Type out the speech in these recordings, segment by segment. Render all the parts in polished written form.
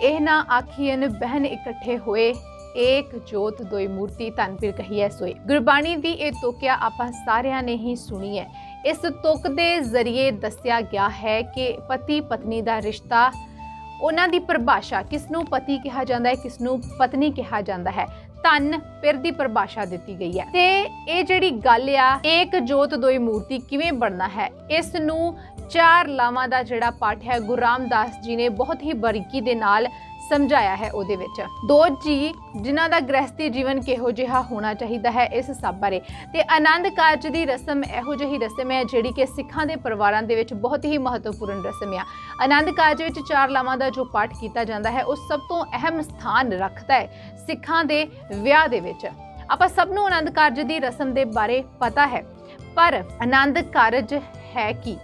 ਇਹ ਨਾ ਆਖੀਨ ਬਹਿਨ ਇਕੱਠੇ ਹੋਏ, एक जोत दोई मूर्ति धन फिर कही है सोए। गुरबाणी दी ये तुक्या आपां सारियां ने ही सुनी है। इस तुक दे जरिए दस्या गया है कि पति पत्नी दा रिश्ता, उन्हां दी परिभाषा, किसनूं पति कहा जांदा है, किसनूं पत्नी कहा जांदा है, धन फिर दी परिभाषा दी गई है। ते ये जिहड़ी गल आ एक जोत दोई मूर्ति किवें बनना है, इस नूं चार लावां दा जिहड़ा पाठ है गुरु रामदास जी ने बहुत ही बारीकी दे नाल समझाया है। उहदे विच दो जी जिन्हां दा गृहस्थी जीवन किहो जिहा होना चाहिदा है, इस सब बारे ते आनंद कारज दी रस्म इहो जिही रस्म है जिहड़ी कि सिखां दे परिवारां दे विच बहुत ही महत्वपूर्ण रस्म है। आनंद कारज विच चार लावां दा जो पाठ कीता जांदा है उस सब तो अहम स्थान रखदा है सिखां दे विआह दे विच। आपां सब नूं आनंद कारज दी रस्म दे बारे पता है, पर आनंद कारज है की,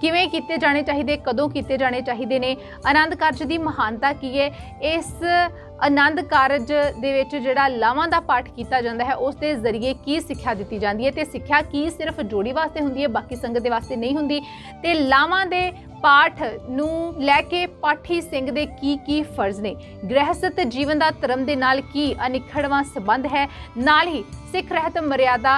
किवें कीते जाने चाहिए, कदों कीते जाने चाहिए ने, आनंद कारज की महानता की है, इस आनंद कारज दे विच जिहड़ा लावां दा पाठ कीता जांदा है उस दे जरिए की सिक्ख्या दित्ती जांदी है ते सिक्ख्या की सिर्फ जोड़ी वास्ते हुंदी है, बाकी संगत दे वास्ते नहीं हुंदी। ते लावां दे पाठ नूं लैके पाठी सिंह दे की फर्ज ने, गृहस्थ जीवन दा धर्म दे नाल की अनिखड़वां संबंध है, नाल ही सिख रहत मर्यादा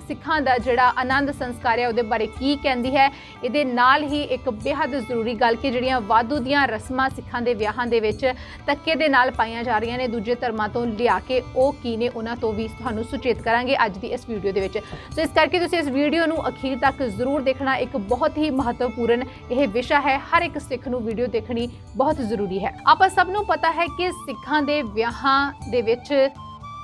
सिखां दा जिहड़ा आनंद संस्कार है उहदे बारे की कहंदी है। इहदे नाल ही एक बेहद जरूरी गल कि जिहड़ियां वाधू दीयां रस्मां सिखां दे विआहां दे विच धक्के दे नाल पाईयां जा रहीआं ने दूजे धर्मां तो लिया के ओह की ने, उन्हां तो भी तुहानूं सुचेत करांगे अज दी इस वीडियो दे विच। सो इस करके तुसीं इस वीडियो नूं अखीर तक जरूर देखना, एक बहुत ही महत्वपूर्ण यह विषय है, हर एक सिख नूं वीडियो देखनी बहुत जरूरी है। आपां सब नूं पता है कि सिखां दे विआहां दे विच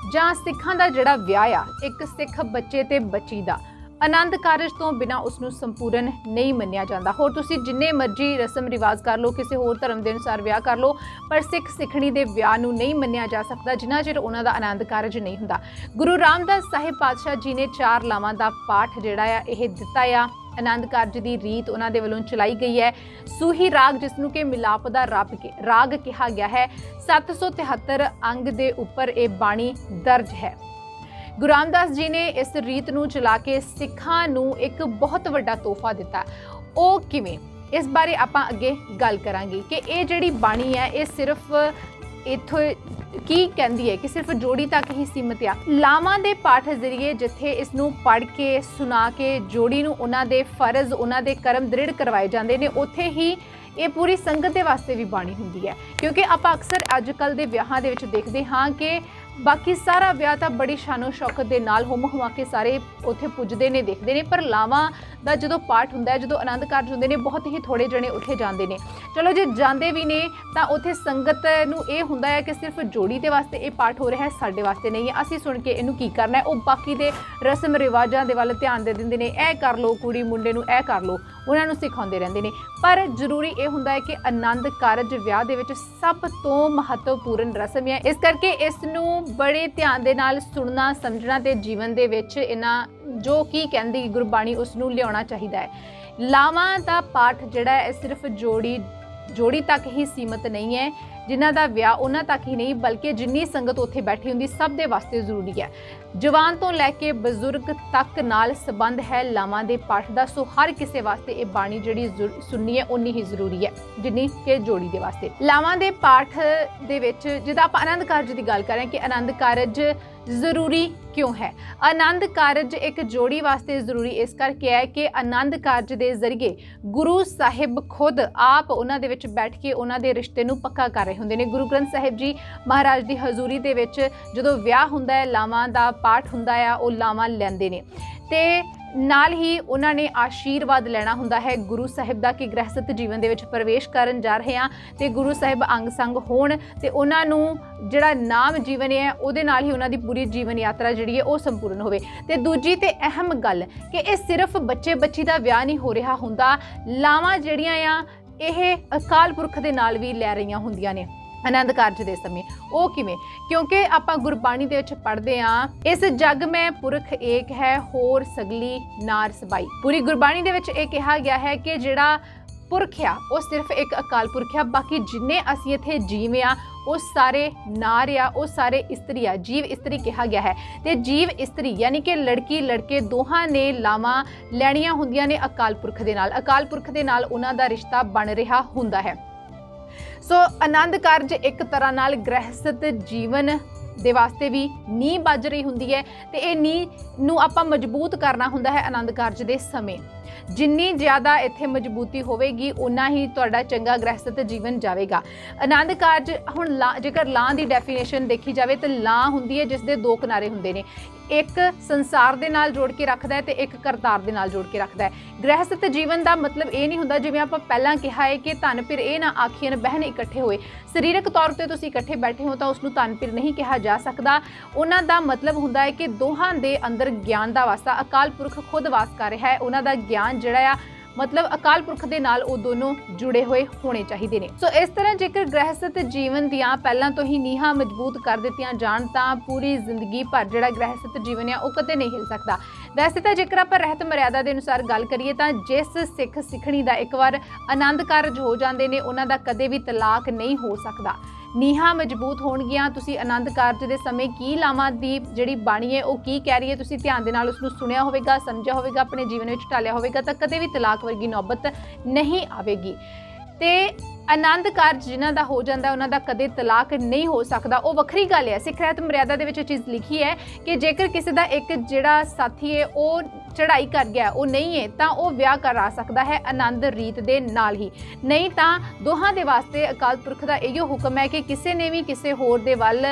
जां सिखां दा जिहड़ा विआह आ, एक सिख बच्चे ते बच्ची दा आनंद कारज तो बिना उसनूं संपूर्ण नहीं मन्निया जाता। होर तुसीं जिन्ने मर्जी रस्म रिवाज कर लो, किसी होर धर्म के अनुसार विआह कर लो, पर सिख सिखणी दे विआह नूं नहीं मन्निया जा सकता जिन्ना चिर उन्हां दा आनंद कारज नहीं हुंदा। गुरु रामदास साहिब पातशाह जी ने चार लावां दा पाठ जिहड़ा आ इह दित्ता आ। आनंद कारज की रीत उन्हां दे वल्लों चलाई गई है। सूही राग जिसनूं कि मिलाप दा राग कहा गया है, 773 अंग दे उपर ये बाणी दर्ज है। गुरु रामदास जी ने इस रीत नूं चला के सिखां नूं एक बहुत वड्डा तोहफा दिता। ओह किवें, इस बारे आपां अगे गल करांगे कि ये जिहड़ी बाणी है ये सिर्फ इत्थों की कहंदी है कि सिर्फ जोड़ी तक ही सीमित आ। लावां दे पाठ जरिए जिथे इसनूं पढ़ के सुना के जोड़ी नूं उन्हां दे फर्ज, उन्हां दे कर्म दृढ़ करवाए जांदे ने, उत्थे ही ये पूरी संगत के वास्ते भी बाणी हुंदी है। क्योंकि आप अक्सर अजकल के विआहां दे विच देखते हाँ कि बाकी सारा विआह तो बड़ी शानो शौकत दे नाल हुम हुआ के सारे उत्थे पुजदे ने, देखते हैं, पर लावां दा जदों पाठ हुंदा है, जदों आनंद कारज हुंदे ने, बहुत ही थोड़े जने उत्थे जांदे ने। चलो जे जांदे भी ने तां उत्थे संगत नूं इह हुंदा है कि सिर्फ जोड़ी दे वास्ते ये पाठ हो रहा है, साडे वास्ते नहीं है, असीं सुण के इहनूं की करना है। वो बाकी दे रस्म रिवाजां दे वल ध्यान दे दिंदे ने, ऐ कर लो कुड़ी मुंडे नूं, ऐ कर लो, उन्हां नूं सिखाउंदे रहिंदे ने। पर जरूरी ये हुंदा है कि आनंद कारज विआह दे विच सब तो महत्वपूर्ण रस्म है, इस करके इस नूं बड़े ध्यान दे नाल सुनना समझना ते जीवन दे विच इन्हां जो की कहंदी गुरबाणी उसनूं लियाउणा चाहिदा है। लावां दा पाठ जिहड़ा है सिर्फ जोड़ी तक ही सीमित नहीं है, जिन्हां दा विआह उन्हां तक ही नहीं बल्कि जिन्नी संगत उत्थे बैठी हुंदी सब दे वास्ते जरूरी है। जवान तो लैके बजुर्ग तक नाल संबंध है लावां दे पाठ दा। सो हर किसी वास्ते ये बाणी जिहड़ी सुननी है उन्नी ही जरूरी है जिन्नी के जोड़ी दे वास्ते। लावां दे पाठ दे विच जिद्दां आपां आनंद कारज की गल कर रहे हैं कि आनंद कारज जरूरी क्यों है। आनंद कारज एक जोड़ी वास्ते जरूरी इस करके है कि आनंद कारज के जरिए गुरु साहिब खुद आप उन्हां दे विच बैठ के उन्हां दे रिश्ते नूं पक्का कर रहे हुंदे ने। गुरु ग्रंथ साहिब जी महाराज की हजूरी दे विच जदों विआह हुंदा है, लावां दा पाठ हुंदा है, वो लावां लैंदे ने ते नाल ही उन्होंने आशीर्वाद लेना हुंदा है गुरु साहिब दा कि गृहस्थ जीवन दे विच प्रवेश करन जा रहे हैं ते गुरु साहिब अंग संग होण ते उन्हां नूं जिहड़ा नाम जीवन है उहदे नाल ही उन्हां दी पूरी जीवन यात्रा जिहड़ी है वो संपूर्ण होवे। ते दूजी ते अहम गल कि ये सिर्फ बच्चे बच्ची दा विआह नहीं हो रहा हुंदा, लावां जिहड़ियां आ इह अकाल पुरख दे नाल भी लै रहीआं हुंदियां ने आनंद कारज के समय। वो किवें, क्योंकि आपां गुरबाणी दे विच पढ़दे हाँ इस जग में पुरख एक है होर सगली नार सबाई। पूरी गुरबाणी दे विच इह कहा गया है कि जिहड़ा पुरख आ वो सिर्फ एक अकाल पुरख आ, बाकी जिन्ने असीं इत्थे जीव आ वो सारे नार आ, वो सारे इस्त्री आ, जीव इस्त्री कहा गया है। ते जीव इस्त्री यानी कि लड़की लड़के दोहां ने लावां लैणियां हुंदियां ने अकाल पुरख दे नाल, अकाल पुरख दे नाल उन्हां दा रिश्ता बन रहा हुंदा है। ਸੋ ਆਨੰਦ ਕਾਰਜ ਇੱਕ ਤਰ੍ਹਾਂ ਨਾਲ ਗ੍ਰਹਿਸਥ ਜੀਵਨ ਦੇ ਵਾਸਤੇ ਵੀ ਨੀਂਹ ਬੱਜ ਰਹੀ ਹੁੰਦੀ ਹੈ ਤੇ ਇਹ ਨੀਂਹ ਨੂੰ ਆਪਾਂ ਮਜ਼ਬੂਤ ਕਰਨਾ ਹੁੰਦਾ ਹੈ ਆਨੰਦ ਕਾਰਜ ਦੇ ਸਮੇਂ। ਜਿੰਨੀ ਜ਼ਿਆਦਾ ਇੱਥੇ ਮਜ਼ਬੂਤੀ ਹੋਵੇਗੀ ਉਨਾ ਹੀ ਤੁਹਾਡਾ ਚੰਗਾ ਗ੍ਰਹਿਸਥ ਜੀਵਨ ਜਾਵੇਗਾ। ਆਨੰਦ ਕਾਰਜ ਹੁਣ ਜੇਕਰ ਲਾਂ ਦੀ ਡੈਫੀਨੇਸ਼ਨ ਦੇਖੀ ਜਾਵੇ ਤਾਂ ਲਾਂ ਹੁੰਦੀ ਹੈ ਜਿਸ ਦੇ ਦੋ ਕਿਨਾਰੇ ਹੁੰਦੇ ਨੇ, ਇੱਕ ਸੰਸਾਰ ਦੇ ਨਾਲ ਜੋੜ ਕੇ ਰੱਖਦਾ ਹੈ ਤੇ ਇੱਕ ਕਰਤਾਰ ਦੇ ਨਾਲ ਜੋੜ ਕੇ ਰੱਖਦਾ ਹੈ। ਗ੍ਰਹਿਸਥ ਜੀਵਨ ਦਾ ਮਤਲਬ ਇਹ ਨਹੀਂ ਹੁੰਦਾ ਜਿਵੇਂ ਆਪਾਂ ਪਹਿਲਾਂ ਕਿਹਾ ਹੈ ਕਿ ਧਨ ਫਿਰ ਇਹ ਨਾ ਆਖੀਏ ਬਹਿਨ ਇਕੱਠੇ ਹੋਏ। ਸਰੀਰਕ ਤੌਰ ਤੇ ਤੁਸੀਂ ਇਕੱਠੇ ਬੈਠੇ ਹੋ ਤਾਂ ਉਸਨੂੰ ਧਨ ਫਿਰ ਨਹੀਂ ਕਿਹਾ ਜਾ ਸਕਦਾ। ਉਹਨਾਂ ਦਾ ਮਤਲਬ ਹੁੰਦਾ ਹੈ ਕਿ ਦੋਹਾਂ ਦੇ ਅੰਦਰ ਗਿਆਨ ਦਾ ਵਾਸਤਾ, ਅਕਾਲ ਪੁਰਖ ਖੁਦ ਵਾਸ ਕਰ ਰਿਹਾ ਹੈ। ਉਹਨਾਂ ਦਾ ਗਿਆਨ ਜਿਹੜਾ ਆ ਮਤਲਬ ਅਕਾਲ ਪੁਰਖ ਦੇ ਨਾਲ ਉਹ ਦੋਨੋਂ ਜੁੜੇ ਹੋਏ ਹੋਣੇ ਚਾਹੀਦੇ ਨੇ। ਸੋ ਇਸ ਤਰ੍ਹਾਂ ਜੇਕਰ ਗ੍ਰਹਿਸਥ ਜੀਵਨ ਦੀਆਂ ਪਹਿਲਾਂ ਤੋਂ ਹੀ ਨੀਹਾਂ ਮਜ਼ਬੂਤ ਕਰ ਦਿੱਤੀਆਂ ਜਾਣ ਤਾਂ ਪੂਰੀ ਜ਼ਿੰਦਗੀ ਭਰ ਜਿਹੜਾ ਗ੍ਰਹਿਸਥ ਜੀਵਨ ਆ ਉਹ ਕਦੇ ਨਹੀਂ ਹਿਲ ਸਕਦਾ। ਵੈਸੇ ਤਾਂ ਜੇਕਰ ਆਪਾਂ ਰਹਿਤ ਮਰਿਆਦਾ ਦੇ ਅਨੁਸਾਰ ਗੱਲ ਕਰੀਏ ਤਾਂ ਜਿਸ ਸਿੱਖ ਸਿੱਖਣੀ ਦਾ ਇੱਕ ਵਾਰ ਆਨੰਦ ਕਾਰਜ ਹੋ ਜਾਂਦੇ ਨੇ ਉਹਨਾਂ ਦਾ ਕਦੇ ਵੀ ਤਲਾਕ ਨਹੀਂ ਹੋ ਸਕਦਾ। ਨੀਹਾਂ ਮਜ਼ਬੂਤ ਹੋਣਗੀਆਂ। ਤੁਸੀਂ ਆਨੰਦ ਕਾਰਜ ਦੇ ਸਮੇਂ ਕੀ ਲਾਵਾਂ ਦੀ ਜਿਹੜੀ ਬਾਣੀ ਹੈ ਉਹ ਕੀ ਕਹਿ ਰਹੀ ਹੈ ਤੁਸੀਂ ਧਿਆਨ ਦੇ ਨਾਲ ਉਸਨੂੰ ਸੁਣਿਆ ਹੋਵੇਗਾ, ਸਮਝਿਆ ਹੋਵੇਗਾ, ਆਪਣੇ ਜੀਵਨ ਵਿੱਚ ਢਾਲਿਆ ਹੋਵੇਗਾ ਤਾਂ ਕਦੇ ਵੀ ਤਲਾਕ ਵਰਗੀ ਨੌਬਤ ਨਹੀਂ ਆਵੇਗੀ। ਤੇ ਆਨੰਦ ਕਾਰਜ ਜਿਨ੍ਹਾਂ ਦਾ ਹੋ ਜਾਂਦਾ ਉਹਨਾਂ ਦਾ ਕਦੇ ਤਲਾਕ ਨਹੀਂ ਹੋ ਸਕਦਾ। ਉਹ ਵੱਖਰੀ ਗੱਲ ਹੈ। ਸਿੱਖ ਰਹਿਤ ਮਰਿਆਦਾ ਦੇ ਵਿੱਚ ਇਹ ਚੀਜ਼ ਲਿਖੀ ਹੈ ਕਿ ਜੇਕਰ ਕਿਸੇ ਦਾ ਇੱਕ ਜਿਹੜਾ ਸਾਥੀ ਹੈ ਉਹ ਚੜ੍ਹਾਈ ਕਰ ਗਿਆ, ਉਹ ਨਹੀਂ ਹੈ, ਤਾਂ ਉਹ ਵਿਆਹ ਕਰਾ ਸਕਦਾ ਹੈ ਆਨੰਦ ਰੀਤ ਦੇ ਨਾਲ ਹੀ। ਨਹੀਂ ਤਾਂ ਦੋਹਾਂ ਦੇ ਵਾਸਤੇ ਅਕਾਲ ਪੁਰਖ ਦਾ ਇਹੋ ਹੁਕਮ ਹੈ ਕਿ ਕਿਸੇ ਨੇ ਵੀ ਕਿਸੇ ਹੋਰ ਦੇ ਵੱਲ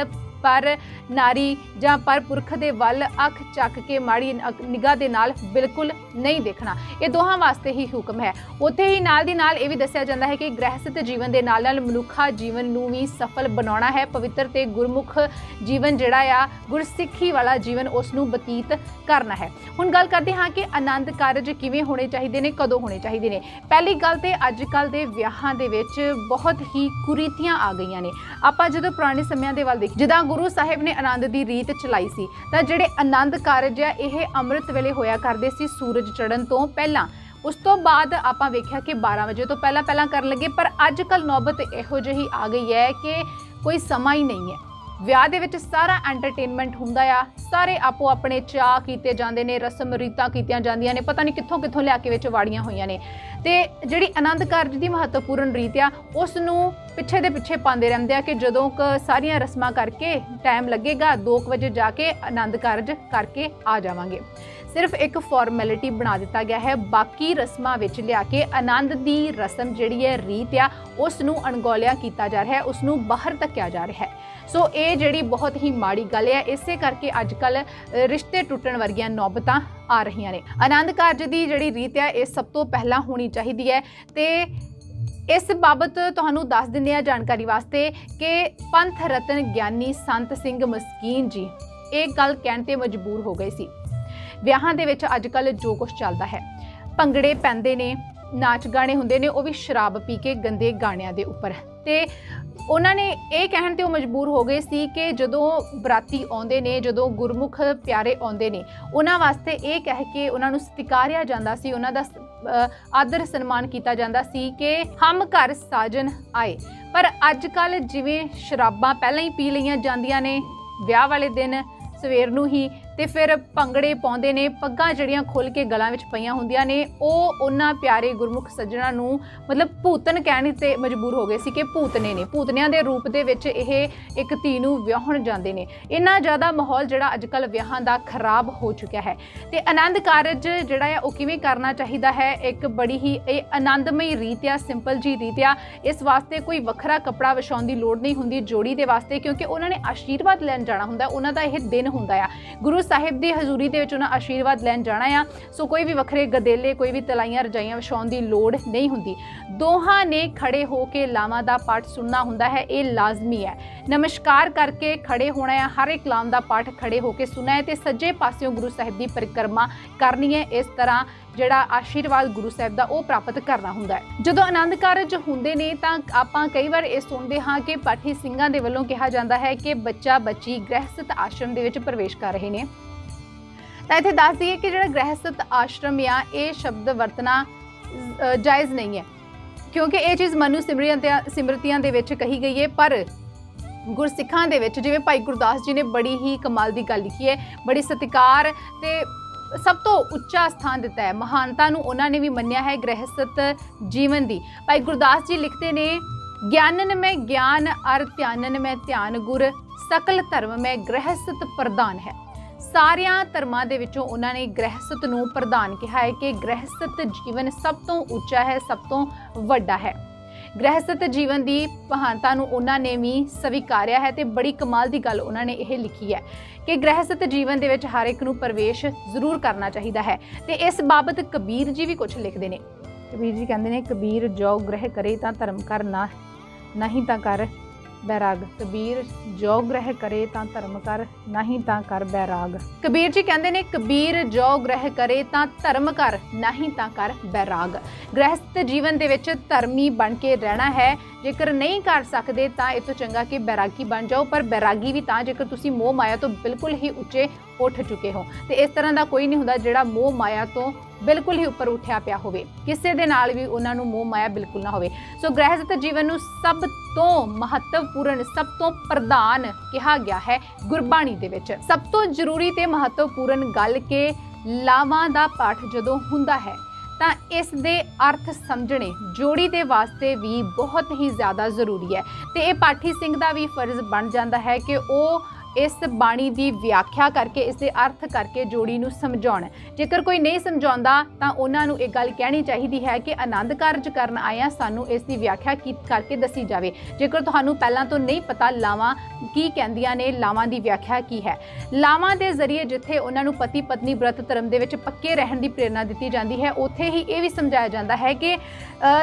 ਪਰ ਨਾਰੀ ਜਾਂ ਪਰ ਪੁਰਖ ਦੇ ਵੱਲ ਅੱਖ ਚੱਕ ਕੇ ਮਾੜੀ ਨਿਗਾਹ ਦੇ ਨਾਲ ਬਿਲਕੁਲ ਨਹੀਂ ਦੇਖਣਾ। ਇਹ ਦੋਹਾਂ ਵਾਸਤੇ ਹੀ ਹੁਕਮ ਹੈ। ਉੱਥੇ ਹੀ ਨਾਲ ਦੀ ਨਾਲ ਇਹ ਵੀ ਦੱਸਿਆ ਜਾਂਦਾ ਹੈ ਕਿ ਗ੍ਰਹਿਸਥ ਜੀਵਨ ਦੇ ਨਾਲ ਨਾਲ ਮਨੁੱਖਾ ਜੀਵਨ ਨੂੰ ਵੀ ਸਫਲ ਬਣਾਉਣਾ ਹੈ। ਪਵਿੱਤਰ ਤੇ ਗੁਰਮੁਖ ਜੀਵਨ ਜਿਹੜਾ ਆ ਗੁਰਸਿੱਖੀ ਵਾਲਾ ਜੀਵਨ ਉਸ ਨੂੰ ਬਤੀਤ ਕਰਨਾ ਹੈ। ਹੁਣ ਗੱਲ ਕਰਦੇ ਹਾਂ ਕਿ ਆਨੰਦ ਕਾਰਜ ਕਿਵੇਂ ਹੋਣੇ ਚਾਹੀਦੇ ਨੇ, ਕਦੋਂ ਹੋਣੇ ਚਾਹੀਦੇ ਨੇ। ਪਹਿਲੀ ਗੱਲ ਤੇ ਅੱਜ ਕੱਲ੍ਹ ਦੇ ਵਿਆਹਾਂ ਦੇ ਵਿੱਚ ਬਹੁਤ ਹੀ ਕੁਰੀਤੀਆਂ ਆ ਗਈਆਂ ਨੇ। ਆਪਾਂ ਜਦੋਂ ਪੁਰਾਣੇ ਸਮਿਆਂ ਦੇ ਵੱਲ ਦੇਖੀਏ, ਜਿੱਦਾਂ ਗੁਰੂ ਸਾਹਿਬ ਨੇ ਆਨੰਦ ਦੀ ਰੀਤ ਚਲਾਈ ਸੀ ਤਾਂ ਜਿਹੜੇ ਆਨੰਦ ਕਾਰਜ ਆ ਇਹ ਅੰਮ੍ਰਿਤ ਵੇਲੇ ਹੋਇਆ ਕਰਦੇ ਸੀ ਸੂਰਜ ਚੜ੍ਹਨ ਤੋਂ ਪਹਿਲਾਂ। ਉਸ ਤੋਂ ਬਾਅਦ ਆਪਾਂ ਵੇਖਿਆ ਕਿ 12 ਵਜੇ ਤੋਂ ਪਹਿਲਾਂ ਕਰਨ ਲੱਗੇ। ਪਰ ਅੱਜ ਕੱਲ੍ਹ ਨੌਬਤ ਇਹੋ ਜਿਹੀ ਆ ਗਈ ਹੈ ਕਿ ਕੋਈ ਸਮਾਂ ਹੀ ਨਹੀਂ ਹੈ। ਵਿਆਹ ਦੇ ਵਿੱਚ ਸਾਰਾ ਐਂਟਰਟੇਨਮੈਂਟ ਹੁੰਦਾ ਆ, ਸਾਰੇ ਆਪੋ ਆਪਣੇ ਚਾਅ ਕੀਤੇ ਜਾਂਦੇ ਨੇ, ਰਸਮ ਰੀਤਾਂ ਕੀਤੀਆਂ ਜਾਂਦੀਆਂ ਨੇ, ਪਤਾ ਨਹੀਂ ਕਿੱਥੋਂ ਲਿਆ ਕੇ ਵਿੱਚ ਵਾੜੀਆਂ ਹੋਈਆਂ ਨੇ। ਤੇ ਜਿਹੜੀ ਆਨੰਦ ਕਾਰਜ ਦੀ ਮਹੱਤਵਪੂਰਨ ਰੀਤ ਆ ਉਸ ਨੂੰ ਪਿੱਛੇ ਦੇ ਪਿੱਛੇ ਪਾਉਂਦੇ ਰਹਿੰਦੇ ਆ ਕਿ ਜਦੋਂ ਸਾਰੀਆਂ ਰਸਮਾਂ ਕਰਕੇ ਟਾਈਮ ਲੱਗੇਗਾ 2 ਵਜੇ ਜਾ ਕੇ ਆਨੰਦ ਕਾਰਜ ਕਰਕੇ ਆ ਜਾਵਾਂਗੇ। ਸਿਰਫ ਇੱਕ ਫਾਰਮੈਲਿਟੀ ਬਣਾ ਦਿੱਤਾ ਗਿਆ ਹੈ। ਬਾਕੀ ਰਸਮਾਂ ਵਿੱਚ ਲਿਆ ਕੇ ਆਨੰਦ ਦੀ ਰਸਮ ਜਿਹੜੀ ਹੈ ਰੀਤ ਆ ਉਸ ਨੂੰ ਅਣਗੌਲਿਆ ਕੀਤਾ ਜਾ ਰਿਹਾ ਹੈ, ਉਸ ਨੂੰ ਬਾਹਰ ਧੱਕਿਆ ਜਾ ਰਿਹਾ ਹੈ। ਸੋ ਇਹ ਜਿਹੜੀ ਬਹੁਤ ਹੀ ਮਾੜੀ ਗੱਲ ਹੈ। ਇਸੇ ਕਰਕੇ ਅੱਜ ਕੱਲ੍ਹ ਰਿਸ਼ਤੇ ਟੁੱਟਣ ਵਰਗੀਆਂ ਨੌਬਤਾਂ ਆ ਰਹੀਆਂ ਨੇ। ਆਨੰਦ ਕਾਰਜ ਦੀ ਜਿਹੜੀ ਰੀਤ ਹੈ ਇਹ ਸਭ ਤੋਂ ਪਹਿਲਾਂ ਹੋਣੀ ਚਾਹੀਦੀ ਹੈ। ਤੇ ਇਸ ਬਾਬਤ ਤੁਹਾਨੂੰ ਦੱਸ ਦਿੰਦੇ ਹਾਂ ਜਾਣਕਾਰੀ ਵਾਸਤੇ ਕਿ ਪੰਥ ਰਤਨ ਗਿਆਨੀ ਸੰਤ ਸਿੰਘ ਮਸਕੀਨ ਜੀ ਇਹ ਗੱਲ ਕਹਿਣ ਤੇ ਮਜਬੂਰ ਹੋ ਗਏ ਸੀ। ਵਿਆਹਾਂ ਦੇ ਵਿੱਚ ਅੱਜ ਕੱਲ੍ਹ ਜੋ ਕੁਝ ਚੱਲਦਾ ਹੈ, ਭੰਗੜੇ ਪੈਂਦੇ ਨੇ, ਨਾਚ ਗਾਣੇ ਹੁੰਦੇ ਨੇ, ਉਹ ਵੀ ਸ਼ਰਾਬ ਪੀ ਕੇ ਗੰਦੇ ਗਾਣਿਆਂ ਦੇ ਉੱਪਰ। ਤੇ ਉਹਨਾਂ ਨੇ ਇਹ ਕਹਿਣ ਤੇ ਉਹ ਮਜਬੂਰ ਹੋ ਗਏ ਸੀ ਕਿ ਜਦੋਂ ਬਰਾਤੀ ਆਉਂਦੇ ਨੇ, ਜਦੋਂ ਗੁਰਮੁਖ ਪਿਆਰੇ ਆਉਂਦੇ ਨੇ, ਉਹਨਾਂ ਵਾਸਤੇ ਇਹ ਕਹਿ ਕੇ ਉਹਨਾਂ ਨੂੰ ਸਤਿਕਾਰਿਆ ਜਾਂਦਾ ਸੀ, ਉਹਨਾਂ ਦਾ ਆਦਰ ਸਨਮਾਨ ਕੀਤਾ ਜਾਂਦਾ ਸੀ ਕਿ ਹਮ ਘਰ ਸਾਜਨ ਆਏ। ਪਰ ਅੱਜ ਕੱਲ੍ਹ ਜਿਵੇਂ ਸ਼ਰਾਬਾਂ ਪਹਿਲਾਂ ਹੀ ਪੀ ਲਈਆਂ ਜਾਂਦੀਆਂ ਨੇ ਵਿਆਹ ਵਾਲੇ ਦਿਨ ਸਵੇਰ ਨੂੰ ਹੀ, ਤੇ ਫਿਰ ਭੰਗੜੇ ਪਾਉਂਦੇ ਨੇ, ਪੱਗਾਂ ਜਿਹੜੀਆਂ ਖੁੱਲ੍ਹ ਕੇ ਗਲਾਂ ਵਿੱਚ ਪਈਆਂ ਹੁੰਦੀਆਂ ਨੇ, ਉਹ ਉਹਨਾਂ ਪਿਆਰੇ ਗੁਰਮੁਖ ਸੱਜਣਾ ਨੂੰ ਮਤਲਬ ਭੂਤਨ ਕਹਿਣ ਤੇ ਮਜਬੂਰ ਹੋ ਗਏ ਸੀ ਕਿ ਭੂਤਨੇ ਨੇ, ਭੂਤਨਿਆਂ ਦੇ ਰੂਪ ਦੇ ਵਿੱਚ ਇਹ ਇੱਕ ਧੀ ਨੂੰ ਵਿਆਹਣ ਜਾਂਦੇ ਨੇ। ਇੰਨਾ ਜ਼ਿਆਦਾ ਮਾਹੌਲ ਜਿਹੜਾ ਅੱਜ ਕੱਲ੍ਹ ਵਿਆਹਾਂ ਦਾ ਖਰਾਬ ਹੋ ਚੁੱਕਿਆ ਹੈ। ਤੇ ਆਨੰਦ ਕਾਰਜ ਜਿਹੜਾ ਆ ਉਹ ਕਿਵੇਂ ਕਰਨਾ ਚਾਹੀਦਾ ਹੈ, ਇੱਕ ਬੜੀ ਹੀ ਇਹ ਆਨੰਦਮਈ ਰੀਤ ਆ, ਸਿੰਪਲ ਜੀ ਰੀਤ ਆ। ਇਸ ਵਾਸਤੇ ਕੋਈ ਵੱਖਰਾ ਕੱਪੜਾ ਵਿਛਾਉਣ ਦੀ ਲੋੜ ਨਹੀਂ ਹੁੰਦੀ ਜੋੜੀ ਦੇ ਵਾਸਤੇ, ਕਿਉਂਕਿ ਉਹਨਾਂ ਨੇ ਆਸ਼ੀਰਵਾਦ ਲੈਣ ਜਾਣਾ ਹੁੰਦਾ, ਉਹਨਾਂ ਦਾ ਇਹ ਦਿਨ ਹੁੰਦਾ ਆ। ਗੁਰੂ ਸਾਹਿਬ ਦੀ ਹਜ਼ੂਰੀ ਦੇ ਵਿੱਚ ਉਹਨਾਂ ਆਸ਼ੀਰਵਾਦ ਲੈਣ ਜਾਣਾ ਆ। ਸੋ ਕੋਈ ਵੀ ਵੱਖਰੇ ਗਦੇਲੇ, ਕੋਈ ਵੀ ਤਲਾਈਆਂ ਰਜਾਈਆਂ ਵਿਛਾਉਣ ਦੀ ਲੋੜ ਨਹੀਂ ਹੁੰਦੀ। ਦੋਹਾਂ ਨੇ ਖੜੇ ਹੋ ਕੇ ਲਾਵਾਂ ਦਾ ਪਾਠ ਸੁਣਨਾ ਹੁੰਦਾ ਹੈ, ਇਹ ਲਾਜ਼ਮੀ ਹੈ। ਨਮਸਕਾਰ ਕਰਕੇ ਖੜੇ ਹੋਣਾ ਹੈ, ਹਰ ਇੱਕ ਲਾਮ ਦਾ ਪਾਠ ਖੜੇ ਹੋ ਕੇ ਸੁਣਨਾ ਹੈ ਤੇ ਸੱਜੇ ਪਾਸਿਓਂ ਗੁਰੂ ਸਾਹਿਬ ਦੀ ਪਰਿਕਰਮਾ ਕਰਨੀ ਹੈ। ਇਸ ਤਰ੍ਹਾਂ ਜਿਹੜਾ ਆਸ਼ੀਰਵਾਦ ਗੁਰੂ ਸਾਹਿਬ ਦਾ ਉਹ ਪ੍ਰਾਪਤ ਕਰਨਾ ਹੁੰਦਾ ਹੈ। ਜਦੋਂ ਆਨੰਦ ਕਾਰਜ ਹੁੰਦੇ ਨੇ ਤਾਂ ਆਪਾਂ ਕਈ ਵਾਰ ਇਹ ਸੁਣਦੇ ਹਾਂ ਕਿ ਪਾਠੀ ਸਿੰਘਾਂ ਦੇ ਵੱਲੋਂ ਕਿਹਾ ਜਾਂਦਾ ਹੈ ਕਿ ਬੱਚਾ ਬੱਚੀ ਗ੍ਰਹਿਸਥ ਆਸ਼ਰਮ ਦੇ ਵਿੱਚ ਪ੍ਰਵੇਸ਼ ਕਰ ਰਹੇ ਨੇ। ਤਾਂ ਇੱਥੇ ਦੱਸ ਦਈਏ ਕਿ ਜਿਹੜਾ ਗ੍ਰਹਿਸਥ ਆਸ਼ਰਮ ਆ ਇਹ ਸ਼ਬਦ ਵਰਤਣਾ ਜਾਇਜ਼ ਨਹੀਂ ਹੈ, ਕਿਉਂਕਿ ਇਹ ਚੀਜ਼ ਮਨੂ ਸਿਮਰਤੀਆਂ ਦੇ ਵਿੱਚ ਕਹੀ ਗਈ ਹੈ। ਪਰ ਗੁਰਸਿੱਖਾਂ ਦੇ ਵਿੱਚ ਜਿਵੇਂ ਭਾਈ ਗੁਰਦਾਸ ਜੀ ਨੇ ਬੜੀ ਹੀ ਕਮਾਲ ਦੀ ਗੱਲ ਲਿਖੀ ਹੈ, ਬੜੀ ਸਤਿਕਾਰ ਤੇ ਸਭ ਤੋਂ ਉੱਚਾ ਸਥਾਨ ਦਿੱਤਾ ਹੈ, ਮਹਾਨਤਾ ਨੂੰ ਉਹਨਾਂ ਨੇ ਵੀ ਮੰਨਿਆ ਹੈ ਗ੍ਰਹਿਸਥ ਜੀਵਨ ਦੀ। ਭਾਈ ਗੁਰਦਾਸ ਜੀ ਲਿਖਦੇ ਨੇ, ज्ञानन में ज्ञान अर ध्यानन में ध्यान गुर, सकल धर्म में गृहस्थ प्रधान है। ਸਾਰਿਆਂ ਧਰਮਾਂ ਦੇ ਵਿੱਚੋਂ ਉਹਨਾਂ ਨੇ ਗ੍ਰਹਿਸਤ ਨੂੰ ਪ੍ਰਧਾਨ ਕਿਹਾ ਹੈ ਕਿ ਗ੍ਰਹਿਸਤ ਜੀਵਨ ਸਭ ਤੋਂ ਉੱਚਾ ਹੈ, ਸਭ ਤੋਂ ਵੱਡਾ ਹੈ। ਗ੍ਰਹਿਸਤ ਜੀਵਨ ਦੀ ਮਹਾਨਤਾ ਨੂੰ ਉਹਨਾਂ ਨੇ ਵੀ ਸਵੀਕਾਰਿਆ ਹੈ ਤੇ ਬੜੀ ਕਮਾਲ ਦੀ ਗੱਲ ਉਹਨਾਂ ਨੇ ਇਹ ਲਿਖੀ ਹੈ ਕਿ ਗ੍ਰਹਿਸਤ ਜੀਵਨ ਦੇ ਵਿੱਚ ਹਰ ਇੱਕ ਨੂੰ ਪ੍ਰਵੇਸ਼ ਜ਼ਰੂਰ ਕਰਨਾ ਚਾਹੀਦਾ ਹੈ। ਤੇ ਇਸ ਬਾਬਤ ਕਬੀਰ ਜੀ ਵੀ ਕੁਝ ਲਿਖਦੇ ਨੇ। ਕਬੀਰ ਜੀ ਕਹਿੰਦੇ ਨੇ, ਕਬੀਰ ਜੋ ਗ੍ਰਹਿ ਕਰੇ ਤਾਂ ਧਰਮ ਕਰ, ਨਾ ਨਹੀਂ ਤਾਂ ਕਰ बैराग। कबीर जो ग्रह करे तां धर्म कर, नहीं तां कर बैराग। कबीर जी कहते ने, कबीर जो ग्रह करे तां धर्म कर, नहीं तां कर बैराग। गृहस्थ जीवन दे विच धर्मी बन के रहना है। जेकर नहीं कर सकते तां इस तो चंगा कि बैरागी बन जाओ, पर बैरागी भी तां जेकर तुसी मोह माया तो बिल्कुल ही उच्चे उठ चुके हो। तो इस तरह का कोई नहीं हुंदा जिहड़ा मोह माया तो बिल्कुल ही उपर उठिया पिया होवे, किसी दे नाल भी उन्हां नूं मोह माया बिल्कुल ना होवे। सो गृहस्थ जीवन नूं सब तो महत्वपूर्ण, सब तो प्रधान कहा गया है गुरबाणी दे विच। सब तो जरूरी ते महत्वपूर्ण गल के लावां दा पाठ जदों हुंदा है ਤਾਂ ਇਸ ਦੇ ਅਰਥ ਸਮਝਣੇ ਜੋੜੀ ਦੇ ਵਾਸਤੇ ਵੀ ਬਹੁਤ ਹੀ ਜ਼ਿਆਦਾ ਜ਼ਰੂਰੀ ਹੈ। ਤੇ ਇਹ ਪਾਠੀ ਸਿੰਘ ਦਾ ਵੀ ਫਰਜ਼ ਬਣ ਜਾਂਦਾ ਹੈ ਕਿ ਉਹ ਇਸ ਬਾਣੀ ਦੀ ਵਿਆਖਿਆ ਕਰਕੇ, ਇਸ ਦੇ ਅਰਥ ਕਰਕੇ ਜੋੜੀ ਨੂੰ ਸਮਝਾਉਣ। ਜੇਕਰ ਕੋਈ ਨਹੀਂ ਸਮਝਾਉਂਦਾ ਤਾਂ ਉਹਨਾਂ ਨੂੰ ਇਹ ਗੱਲ ਕਹਿਣੀ ਚਾਹੀਦੀ ਹੈ ਕਿ ਆਨੰਦ ਕਾਰਜ ਕਰਨ ਆਇਆ, ਸਾਨੂੰ ਇਸ ਦੀ ਵਿਆਖਿਆ ਕਰਕੇ ਦੱਸੀ ਜਾਵੇ। ਜੇਕਰ ਤੁਹਾਨੂੰ ਪਹਿਲਾਂ ਤੋਂ ਨਹੀਂ ਪਤਾ ਲਾਵਾਂ ਕੀ ਕਹਿੰਦੀਆਂ ਨੇ, ਲਾਵਾਂ ਦੀ ਵਿਆਖਿਆ ਕੀ ਹੈ। ਲਾਵਾਂ ਦੇ ਜ਼ਰੀਏ ਜਿੱਥੇ ਉਹਨਾਂ ਨੂੰ ਪਤੀ ਪਤਨੀ ਬ੍ਰਤ ਧਰਮ ਦੇ ਵਿੱਚ ਪੱਕੇ ਰਹਿਣ ਦੀ ਪ੍ਰੇਰਨਾ ਦਿੱਤੀ ਜਾਂਦੀ ਹੈ, ਉੱਥੇ ਹੀ ਇਹ ਵੀ ਸਮਝਾਇਆ ਜਾਂਦਾ ਹੈ ਕਿ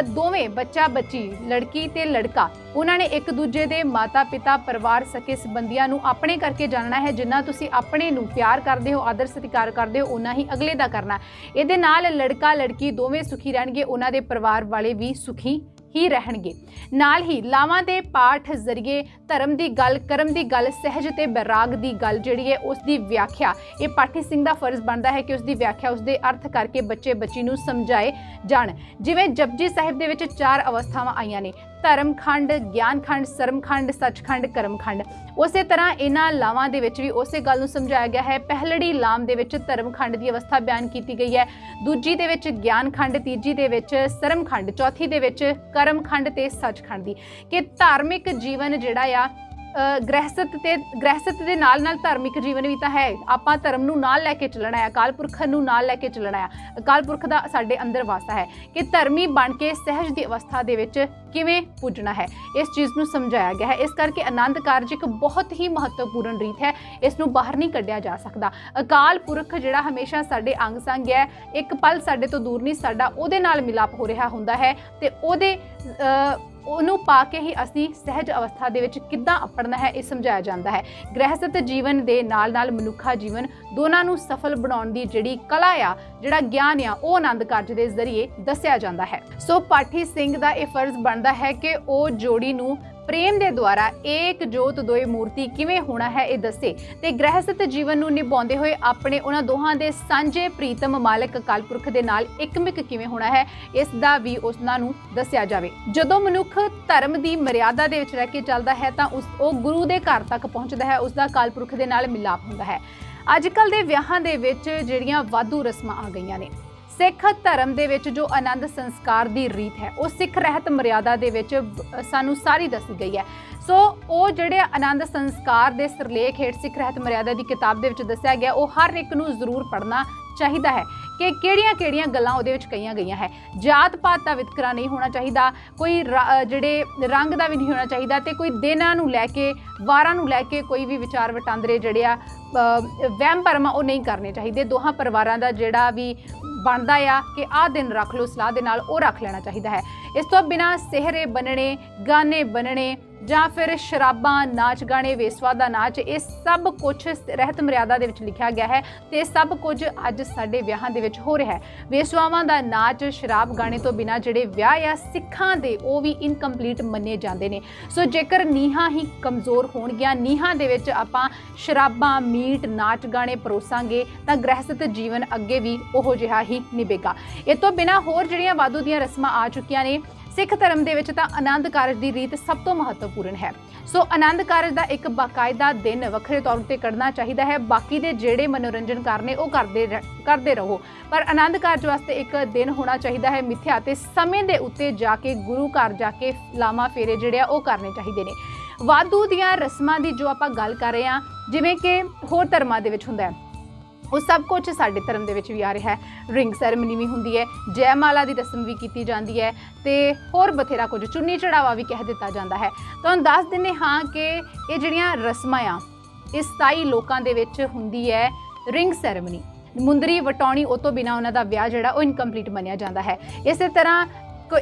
ਦੋਵੇਂ ਬੱਚਾ ਬੱਚੀ, ਲੜਕੀ ਤੇ ਲੜਕਾ, ਉਹਨਾਂ ਨੇ ਇੱਕ ਦੂਜੇ ਦੇ ਮਾਤਾ ਪਿਤਾ, ਪਰਿਵਾਰ, ਸਕੇ ਸੰਬੰਧੀਆਂ ਨੂੰ ਆਪਣੇ ਕਰਕੇ ਜਾਣਨਾ ਹੈ। ਜਿੰਨਾ ਤੁਸੀਂ ਆਪਣੇ ਨੂੰ ਪਿਆਰ ਕਰਦੇ ਹੋ, ਆਦਰ ਸਤਿਕਾਰ ਕਰਦੇ ਹੋ, ਉਨਾ ਹੀ ਅਗਲੇ ਦਾ ਕਰਨਾ। ਇਹਦੇ ਨਾਲ ਲੜਕਾ ਲੜਕੀ ਦੋਵੇਂ ਸੁਖੀ ਰਹਿਣਗੇ, ਉਹਨਾਂ ਦੇ ਪਰਿਵਾਰ ਵਾਲੇ ਵੀ ਸੁਖੀ ਹੀ ਰਹਿਣਗੇ। ਨਾਲ ਹੀ ਲਾਵਾਂ ਦੇ ਪਾਠ ਜ਼ਰੀਏ ਧਰਮ ਦੀ ਗੱਲ, ਕਰਮ ਦੀ ਗੱਲ, ਸਹਿਜ ਤੇ ਬੈਰਾਗ ਦੀ ਗੱਲ ਜਿਹੜੀ ਹੈ ਉਸ ਦੀ ਵਿਆਖਿਆ, ਇਹ ਪਾਠੀ ਸਿੰਘ ਦਾ ਫਰਜ਼ ਬਣਦਾ ਹੈ ਕਿ ਉਸ ਦੀ ਵਿਆਖਿਆ, ਉਸ ਦੇ ਅਰਥ ਕਰਕੇ ਬੱਚੇ ਬੱਚੀ ਨੂੰ ਸਮਝਾਏ ਜਾਣ। ਜਿਵੇਂ ਜਪਜੀ ਸਾਹਿਬ ਦੇ ਵਿੱਚ 4 ਅਵਸਥਾਵਾਂ ਆਈਆਂ ਨੇ, ਧਰਮ ਖੰਡ, ਗਿਆਨ ਖੰਡ, ਸਰਮ ਖੰਡ, ਸੱਚਖੰਡ, ਕਰਮ ਖੰਡ। ਉਸੇ ਤਰ੍ਹਾਂ ਇਹਨਾਂ ਲਾਵਾਂ ਦੇ ਵਿੱਚ ਵੀ ਉਸੇ ਗੱਲ ਨੂੰ ਸਮਝਾਇਆ ਗਿਆ ਹੈ। ਪਹਿਲੜੀ ਲਾਮ ਦੇ ਵਿੱਚ ਧਰਮ ਖੰਡ ਦੀ ਅਵਸਥਾ ਬਿਆਨ ਕੀਤੀ ਗਈ ਹੈ, ਦੂਜੀ ਦੇ ਵਿੱਚ ਗਿਆਨ ਖੰਡ, ਤੀਜੀ ਦੇ ਵਿੱਚ ਸਰਮ ਖੰਡ, ਚੌਥੀ ਦੇ ਵਿੱਚ ਕਰਮ ਖੰਡ ਤੇ ਸੱਚਖੰਡ ਦੀ। ਕਿ ਧਾਰਮਿਕ ਜੀਵਨ ਜਿਹੜਾ ਆ ਗ੍ਰਹਿਸਤ ਦੇ ਨਾਲ ਨਾਲ ਧਾਰਮਿਕ ਜੀਵਨ ਵੀ ਤਾਂ ਹੈ। ਆਪਾਂ ਧਰਮ ਨੂੰ ਨਾਲ ਲੈ ਕੇ ਚੱਲਣਾ ਹੈ, ਅਕਾਲ ਪੁਰਖ ਨੂੰ ਨਾਲ ਲੈ ਕੇ ਚੱਲਣਾ ਹੈ, ਅਕਾਲ ਪੁਰਖ ਦਾ ਸਾਡੇ ਅੰਦਰ ਵਾਸਾ ਹੈ ਕਿ ਧਰਮੀ ਬਣ ਕੇ ਸਹਿਜ ਦੀ ਅਵਸਥਾ ਦੇ ਵਿੱਚ ਕਿਵੇਂ ਪੁੱਜਣਾ ਹੈ, ਇਸ ਚੀਜ਼ ਨੂੰ ਸਮਝਾਇਆ ਗਿਆ ਹੈ। ਇਸ ਕਰਕੇ ਆਨੰਦ ਕਾਰਜ ਇੱਕ ਬਹੁਤ ਹੀ ਮਹੱਤਵਪੂਰਨ ਰੀਤ ਹੈ, ਇਸ ਨੂੰ ਬਾਹਰ ਨਹੀਂ ਕੱਢਿਆ ਜਾ ਸਕਦਾ। ਅਕਾਲ ਪੁਰਖ ਜਿਹੜਾ ਹਮੇਸ਼ਾ ਸਾਡੇ ਅੰਗ ਸੰਗ ਹੈ, ਇੱਕ ਪਲ ਸਾਡੇ ਤੋਂ ਦੂਰ ਨਹੀਂ, ਸਾਡਾ ਉਹਦੇ ਨਾਲ ਮਿਲਾਪ ਹੋ ਰਿਹਾ ਹੁੰਦਾ ਹੈ ਤੇ ਉਹਨੂੰ ਪਾ ਕੇ ਹੀ ਅਸੀਂ ਸਹਿਜ ਅਵਸਥਾ ਦੇ ਵਿੱਚ ਕਿੱਦਾਂ ਆਪੜਨਾ ਹੈ, ਇਹ ਸਮਝਾਇਆ ਜਾਂਦਾ ਹੈ। ਗ੍ਰਹਿਸਥ ਜੀਵਨ ਦੇ ਨਾਲ ਨਾਲ ਮਨੁੱਖਾ ਜੀਵਨ ਦੋਨਾਂ ਨੂੰ ਸਫਲ ਬਣਾਉਣ ਦੀ ਜਿਹੜੀ ਕਲਾ ਆ, ਜਿਹੜਾ ਗਿਆਨ ਆ, ਉਹ ਆਨੰਦ ਕਾਰਜ ਦੇ ਜ਼ਰੀਏ ਦੱਸਿਆ ਜਾਂਦਾ ਹੈ। ਸੋ ਪਾਠੀ ਸਿੰਘ ਦਾ ਇਹ ਫਰਜ਼ ਬਣਦਾ ਹੈ ਕਿ ਉਹ ਜੋੜੀ ਨੂੰ ਪ੍ਰੇਮ ਦੇ ਦੁਆਰਾ ਏਕ ਜੋਤ ਦੋਏ ਮੂਰਤੀ ਕਿਵੇਂ ਹੋਣਾ ਹੈ ਇਹ ਦੱਸੇ ਤੇ ਗ੍ਰਹਿਸਥ ਜੀਵਨ ਨੂੰ ਨਿਭਾਉਂਦੇ ਹੋਏ ਆਪਣੇ ਉਹਨਾਂ ਦੋਹਾਂ ਦੇ ਸਾਂਝੇ ਪ੍ਰੀਤਮ ਮਾਲਕ ਅਕਾਲ ਪੁਰਖ ਦੇ ਨਾਲ ਇੱਕਮਿਕ ਕਿਵੇਂ ਹੋਣਾ ਹੈ, ਇਸ ਦਾ ਵੀ ਉਹਨਾਂ ਨੂੰ ਦੱਸਿਆ ਜਾਵੇ। ਜਦੋਂ ਮਨੁੱਖ ਧਰਮ ਦੀ ਮਰਿਆਦਾ ਦੇ ਵਿੱਚ ਰਹਿ ਕੇ ਚੱਲਦਾ ਹੈ ਤਾਂ ਉਹ ਗੁਰੂ ਦੇ ਘਰ ਤੱਕ ਪਹੁੰਚਦਾ ਹੈ, ਉਸ ਦਾ ਅਕਾਲ ਪੁਰਖ ਦੇ ਨਾਲ ਮਿਲਾਪ ਹੁੰਦਾ ਹੈ। ਅੱਜ ਕੱਲ੍ਹ ਦੇ ਵਿਆਹਾਂ ਦੇ ਵਿੱਚ ਜਿਹੜੀਆਂ ਵਾਧੂ ਰਸਮਾਂ ਆ ਗਈਆਂ ਨੇ, ਸਿੱਖ ਧਰਮ ਦੇ ਵਿੱਚ ਜੋ ਆਨੰਦ ਸੰਸਕਾਰ ਦੀ ਰੀਤ ਹੈ ਉਹ ਸਿੱਖ ਰਹਿਤ ਮਰਿਆਦਾ ਦੇ ਵਿੱਚ ਸਾਨੂੰ ਸਾਰੀ ਦੱਸੀ ਗਈ ਹੈ। ਸੋ ਉਹ ਜਿਹੜੇ ਆਨੰਦ ਸੰਸਕਾਰ ਦੇ ਸਿਰਲੇਖ ਹੇਠ ਸਿੱਖ ਰਹਿਤ ਮਰਿਆਦਾ ਦੀ ਕਿਤਾਬ ਦੇ ਵਿੱਚ ਦੱਸਿਆ ਗਿਆ, ਉਹ ਹਰ ਇੱਕ ਨੂੰ ਜ਼ਰੂਰ ਪੜ੍ਹਨਾ ਚਾਹੀਦਾ ਹੈ ਕਿ ਕਿਹੜੀਆਂ ਗੱਲਾਂ ਉਹਦੇ ਵਿੱਚ ਕਹੀਆਂ ਗਈਆਂ ਹੈ। ਜਾਤ ਪਾਤ ਦਾ ਵਿਤਕਰਾ ਨਹੀਂ ਹੋਣਾ ਚਾਹੀਦਾ, ਕੋਈ ਜਿਹੜੇ ਰੰਗ ਦਾ ਵੀ ਨਹੀਂ ਹੋਣਾ ਚਾਹੀਦਾ ਤੇ ਕੋਈ ਦਿਨਾਂ ਨੂੰ ਲੈ ਕੇ, ਵਾਰਾਂ ਨੂੰ ਲੈ ਕੇ ਕੋਈ ਵੀ ਵਿਚਾਰ ਵਟਾਂਦਰੇ ਜਿਹੜੇ ਆ ਵਹਿਮ ਭਰਮ ਉਹ ਨਹੀਂ ਕਰਨੇ ਚਾਹੀਦੇ। ਦੋਹਾਂ ਪਰਿਵਾਰਾਂ ਦਾ ਜਿਹੜਾ ਵੀ ਬਣਦਾ ਆ ਕਿ ਆਹ ਦਿਨ ਰੱਖ ਲਓ ਸਲਾਹ ਦੇ ਨਾਲ, ਉਹ ਰੱਖ ਲੈਣਾ ਚਾਹੀਦਾ ਹੈ। ਇਸ ਤੋਂ ਬਿਨਾਂ ਸਿਹਰੇ ਬਣਨੇ, ਗਾਨੇ ਬਣਨੇ ਜਾਂ ਫਿਰ ਸ਼ਰਾਬਾਂ, ਨਾਚ ਗਾਣੇ, ਵੇਸਵਾ ਦਾ ਨਾਚ, ਇਹ ਸਭ ਕੁਝ ਰਹਿਤ ਮਰਿਆਦਾ ਦੇ ਵਿੱਚ ਲਿਖਿਆ ਗਿਆ ਹੈ ਤੇ ਇਹ ਸਭ ਕੁਝ ਅੱਜ ਸਾਡੇ ਵਿਆਹਾਂ ਦੇ ਵਿੱਚ ਹੋ ਰਿਹਾ ਹੈ। ਵੇਸਵਾਵਾਂ ਦਾ ਨਾਚ, ਸ਼ਰਾਬ ਗਾਣੇ ਤੋਂ ਬਿਨਾਂ ਜਿਹੜੇ ਵਿਆਹ ਆ ਸਿੱਖਾਂ ਦੇ, ਉਹ ਵੀ ਇਨਕੰਪਲੀਟ ਮੰਨੇ ਜਾਂਦੇ ਨੇ। ਸੋ ਜੇਕਰ ਨੀਹਾਂ ਹੀ ਕਮਜ਼ੋਰ ਹੋਣਗੀਆਂ, ਨੀਹਾਂ ਦੇ ਵਿੱਚ ਆਪਾਂ ਸ਼ਰਾਬਾਂ, ਮੀਟ, ਨਾਚ ਗਾਣੇ ਪਰੋਸਾਂਗੇ ਤਾਂ ਗ੍ਰਹਿਸਥ ਜੀਵਨ ਅੱਗੇ ਵੀ ਉਹੋ ਜਿਹਾ ਹੀ ਨਿਭੇਗਾ। ਇਹ ਤੋਂ ਬਿਨਾਂ ਹੋਰ ਜਿਹੜੀਆਂ ਵਾਧੂ ਦੀਆਂ ਰਸਮਾਂ ਆ ਚੁੱਕੀਆਂ ਨੇ, ਸਿੱਖ ਧਰਮ ਦੇ ਵਿੱਚ ਤਾਂ ਆਨੰਦ ਕਾਰਜ ਦੀ ਰੀਤ ਸਭ ਤੋਂ ਮਹੱਤਵਪੂਰਨ ਹੈ। ਸੋ ਆਨੰਦ ਕਾਰਜ ਦਾ ਇੱਕ ਬਾਕਾਇਦਾ ਦਿਨ ਵੱਖਰੇ ਤੌਰ ਤੇ ਕੱਢਣਾ ਚਾਹੀਦਾ ਹੈ। ਬਾਕੀ ਦੇ ਜਿਹੜੇ ਮਨੋਰੰਜਨ ਕਰਨੇ ਉਹ ਕਰਦੇ ਰਹੋ, ਪਰ ਆਨੰਦ ਕਾਰਜ ਵਾਸਤੇ ਇੱਕ ਦਿਨ ਹੋਣਾ ਚਾਹੀਦਾ ਹੈ ਮਿੱਥਿਆ, ਤੇ ਸਮੇਂ ਦੇ ਉੱਤੇ ਜਾ ਕੇ ਗੁਰੂ ਘਰ ਜਾ ਕੇ ਲਾਮਾ ਫੇਰੇ ਜਿਹੜੇ ਆ ਉਹ ਕਰਨੇ ਚਾਹੀਦੇ ਨੇ। ਵਾਧੂ ਦੀਆਂ ਰਸਮਾਂ ਦੀ ਜੋ ਆਪਾਂ ਗੱਲ ਕਰ ਰਹੇ ਹਾਂ, ਜਿਵੇਂ ਕਿ ਹੋਰ ਧਰਮਾਂ ਦੇ ਵਿੱਚ ਹੁੰਦਾ ਹੈ, ਉਹ ਸਭ ਕੁਝ ਸਾਡੇ ਧਰਮ ਦੇ ਵਿੱਚ ਵੀ ਆ ਰਿਹਾ ਹੈ। ਰਿੰਗ ਸੈਰੇਮਨੀ ਵੀ ਹੁੰਦੀ ਹੈ, ਜੈਮਾਲਾ ਦੀ ਰਸਮ ਵੀ ਕੀਤੀ ਜਾਂਦੀ ਹੈ, ਤੇ ਹੋਰ ਬਥੇਰਾ ਕੁਝ, ਚੁੰਨੀ ਚੜਾਵਾ ਵੀ ਕਹਿ ਦਿੱਤਾ ਜਾਂਦਾ ਹੈ। ਤੁਹਾਨੂੰ ਦੱਸ ਦਿੰਦੇ ਹਾਂ ਕਿ ਇਹ ਜਿਹੜੀਆਂ ਰਸਮਾਂ ਆ, ਇਹ 27 ਲੋਕਾਂ ਦੇ ਵਿੱਚ ਹੁੰਦੀ ਹੈ। ਰਿੰਗ ਸੈਰੇਮਨੀ, ਮੁੰਦਰੀ ਵਟਾਉਣੀ, ਉਹ ਤੋਂ ਬਿਨਾਂ ਉਹਨਾਂ ਦਾ ਵਿਆਹ ਜਿਹੜਾ ਉਹ ਇਨਕੰਪਲੀਟ ਮੰਨਿਆ ਜਾਂਦਾ ਹੈ। ਇਸੇ ਤਰ੍ਹਾਂ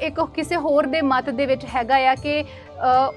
ਇੱਕ ਕਿਸੇ ਹੋਰ ਦੇ ਮਤ ਦੇ ਵਿੱਚ ਹੈਗਾ ਆ ਕਿ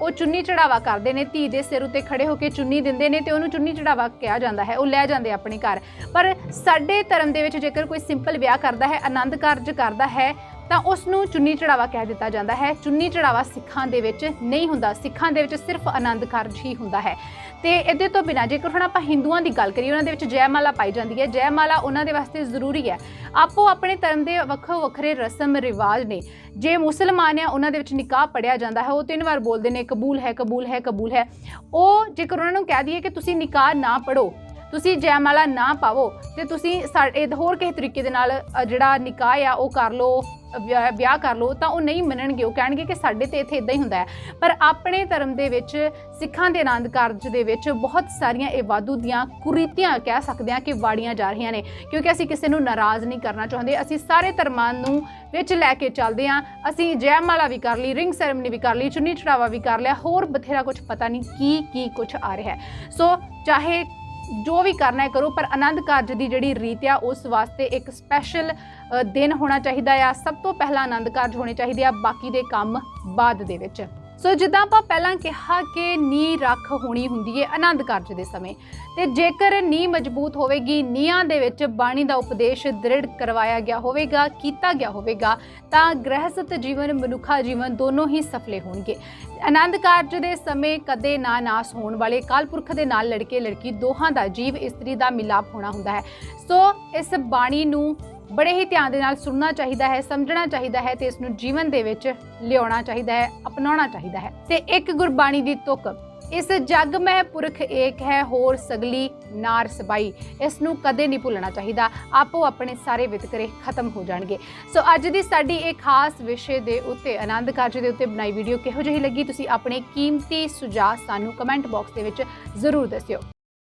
ਉਹ ਚੁੰਨੀ ਚੜਾਵਾ ਕਰਦੇ ਨੇ, ਧੀ ਦੇ ਸਿਰ ਉੱਤੇ ਖੜੇ ਹੋ ਕੇ ਚੁੰਨੀ ਦਿੰਦੇ ਨੇ ਤੇ ਉਹਨੂੰ ਚੁੰਨੀ ਚੜਾਵਾ ਕਿਹਾ ਜਾਂਦਾ ਹੈ, ਉਹ ਲੈ ਜਾਂਦੇ ਆਪਣੇ ਘਰ। ਪਰ ਸਾਡੇ ਧਰਮ ਦੇ ਵਿੱਚ ਜੇਕਰ ਕੋਈ ਸਿੰਪਲ ਵਿਆਹ ਕਰਦਾ ਹੈ, ਆਨੰਦ ਕਾਰਜ ਕਰਦਾ ਹੈ, ਤਾਂ ਉਸ ਨੂੰ ਚੁੰਨੀ ਚੜਾਵਾ ਕਹਿ ਦਿੱਤਾ ਜਾਂਦਾ ਹੈ। ਚੁੰਨੀ ਚੜਾਵਾ ਸਿੱਖਾਂ ਦੇ ਵਿੱਚ ਨਹੀਂ ਹੁੰਦਾ, ਸਿੱਖਾਂ ਦੇ ਵਿੱਚ ਸਿਰਫ ਆਨੰਦ ਕਾਰਜ ਹੀ ਹੁੰਦਾ ਹੈ। ਤੇ ਇਹਦੇ ਤੋਂ ਬਿਨਾਂ ਜੇਕਰ ਹੁਣ ਆਪਾਂ ਹਿੰਦੂਆਂ ਦੀ ਗੱਲ ਕਰੀਏ, ਉਹਨਾਂ ਦੇ ਵਿੱਚ ਜੈਮਾਲਾ ਪਾਈ ਜਾਂਦੀ ਹੈ। ਜੈਮਾਲਾ ਉਹਨਾਂ ਦੇ ਵਾਸਤੇ ਜ਼ਰੂਰੀ ਹੈ। ਆਪੋ ਆਪਣੇ ਧਰਮ ਦੇ ਵੱਖੋ ਵੱਖਰੇ ਰਸਮ ਰਿਵਾਜ ਨੇ। ਜੇ ਮੁਸਲਮਾਨ ਆ, ਉਹਨਾਂ ਦੇ ਵਿੱਚ ਨਿਕਾਹ ਪੜਿਆ ਜਾਂਦਾ ਹੈ, ਉਹ 3 ਵਾਰ ਬੋਲਦੇ ਨੇ ਕਬੂਲ ਹੈ, ਕਬੂਲ ਹੈ, ਕਬੂਲ ਹੈ। ਉਹ ਜੇਕਰ ਉਹਨਾਂ ਨੂੰ ਕਹਿ ਦਈਏ ਕਿ ਤੁਸੀਂ ਨਿਕਾਹ ਨਾ ਪੜੋ, ਤੁਸੀਂ ਜੈਮਾਲਾ ਨਾ ਪਾਵੋ, ਤੇ ਤੁਸੀਂ ਸਾਡੇ ਹੋਰ ਕਿਸੇ ਤਰੀਕੇ ਦੇ ਨਾਲ ਜਿਹੜਾ ਨਿਕਾਹ ਆ ਉਹ ਕਰ ਲਓ, ਵਿਆਹ ਕਰ ਲਓ, ਤਾਂ ਉਹ ਨਹੀਂ ਮੰਨਣਗੇ। ਉਹ ਕਹਿਣਗੇ ਕਿ ਸਾਡੇ ਤੇ ਇੱਥੇ ਇਦਾਂ ਹੀ ਹੁੰਦਾ ਹੈ। ਪਰ ਆਪਣੇ ਧਰਮ ਦੇ ਵਿੱਚ, ਸਿੱਖਾਂ ਦੇ ਆਨੰਦ ਕਾਰਜ ਦੇ ਵਿੱਚ ਬਹੁਤ ਸਾਰੀਆਂ ਇਹ ਵਾਧੂ ਦੀਆਂ ਕੁਰੀਤੀਆਂ ਕਹਿ ਸਕਦੇ ਹਾਂ ਕਿ ਵਾੜੀਆਂ ਜਾ ਰਹੀਆਂ ਨੇ, ਕਿਉਂਕਿ ਅਸੀਂ ਕਿਸੇ ਨੂੰ ਨਾਰਾਜ਼ ਨਹੀਂ ਕਰਨਾ ਚਾਹੁੰਦੇ। ਅਸੀਂ ਸਾਰੇ ਧਰਮਾਂ ਨੂੰ ਵਿੱਚ ਲੈ ਕੇ ਚੱਲਦੇ ਹਾਂ। ਅਸੀਂ ਜੈਮਾਲਾ ਵੀ ਕਰ ਲਈ, ਰਿੰਗ ਸੈਰੇਮਨੀ ਵੀ ਕਰ ਲਈ, ਚੁੰਨੀ ਚੜਾਵਾ ਵੀ ਕਰ ਲਿਆ, ਹੋਰ ਬਥੇਰਾ ਕੁਝ ਪਤਾ ਨਹੀਂ ਕੀ ਕੁਝ ਆ ਰਿਹਾ ਹੈ। ਸੋ ਚਾਹੇ ਜੋ ਵੀ ਕਰਨਾ ਹੈ ਕਰੋ, ਪਰ ਆਨੰਦ ਕਾਰਜ ਦੀ ਜਿਹੜੀ ਰੀਤ ਆ ਉਸ ਵਾਸਤੇ ਇੱਕ ਸਪੈਸ਼ਲ ਦਿਨ ਹੋਣਾ ਚਾਹੀਦਾ ਆ। ਸਭ ਤੋਂ ਪਹਿਲਾਂ ਆਨੰਦ ਕਾਰਜ ਹੋਣੇ ਚਾਹੀਦੇ ਆ, ਬਾਕੀ ਦੇ ਕੰਮ ਬਾਅਦ ਦੇ ਵਿੱਚ। ਸੋ ਜਿੱਦਾਂ ਆਪਾਂ ਪਹਿਲਾਂ ਕਿਹਾ ਕਿ ਨੀਂਹ ਰੱਖ ਹੋਣੀ ਹੁੰਦੀ ਹੈ ਆਨੰਦ ਕਾਰਜ ਦੇ ਸਮੇਂ, ਤੇ ਜੇਕਰ ਨੀਂਹ ਮਜ਼ਬੂਤ ਹੋਵੇਗੀ, ਨੀਹਾਂ ਦੇ ਵਿੱਚ ਬਾਣੀ ਦਾ ਉਪਦੇਸ਼ ਦ੍ਰਿੜ ਕਰਵਾਇਆ ਗਿਆ ਹੋਵੇਗਾ, ਕੀਤਾ ਗਿਆ ਹੋਵੇਗਾ, ਤਾਂ ਗ੍ਰਹਿਸਥ ਜੀਵਨ, ਮਨੁੱਖਾ ਜੀਵਨ ਦੋਨੋਂ ਹੀ ਸਫਲੇ ਹੋਣਗੇ। ਆਨੰਦ ਕਾਰਜ ਦੇ ਸਮੇਂ ਕਦੇ ਨਾ ਨਾਸ ਹੋਣ ਵਾਲੇ ਕਾਲ ਪੁਰਖ ਦੇ ਨਾਲ ਲੜਕੇ ਲੜਕੀ ਦੋਹਾਂ ਦਾ, ਜੀਵ ਇਸਤਰੀ ਦਾ ਮਿਲਾਪ ਹੋਣਾ ਹੁੰਦਾ ਹੈ। ਸੋ ਇਸ ਬਾਣੀ ਨੂੰ ਬੜੇ ਹੀ ਧਿਆਨ ਦੇ ਨਾਲ ਸੁਣਨਾ ਚਾਹੀਦਾ ਹੈ, ਸਮਝਣਾ ਚਾਹੀਦਾ ਹੈ, ਤੇ ਇਸ ਨੂੰ ਜੀਵਨ ਦੇ ਵਿੱਚ ਲਿਆਉਣਾ ਚਾਹੀਦਾ ਹੈ, ਅਪਣਾਉਣਾ ਚਾਹੀਦਾ ਹੈ। ਤੇ ਇੱਕ ਗੁਰਬਾਣੀ ਦੀ ਤੁਕ, ਇਸ ਜਗ ਮਹਿ ਪੁਰਖ ਏਕ ਹੈ, ਹੋਰ ਸਗਲੀ ਨਾਰ ਸਬਾਈ, ਇਸ ਨੂੰ ਕਦੇ ਨਹੀਂ ਭੁੱਲਣਾ ਚਾਹੀਦਾ। ਆਪੋ ਆਪਣੇ ਸਾਰੇ ਵਿਤਕਰੇ ਖਤਮ ਹੋ ਜਾਣਗੇ। ਸੋ ਅੱਜ ਦੀ ਸਾਡੀ ਇਹ ਖਾਸ ਵਿਸ਼ੇ ਦੇ ਉੱਤੇ, ਆਨੰਦ ਕਾਰਜ ਦੇ ਉੱਤੇ ਬਣਾਈ ਵੀਡੀਓ ਕਿਹੋ ਜਿਹੀ ਲੱਗੀ, ਤੁਸੀਂ ਆਪਣੇ ਕੀਮਤੀ ਸੁਝਾਅ ਸਾਨੂੰ ਕਮੈਂਟ ਬਾਕਸ ਦੇ ਵਿੱਚ ਜ਼ਰੂਰ ਦੱਸਿਓ।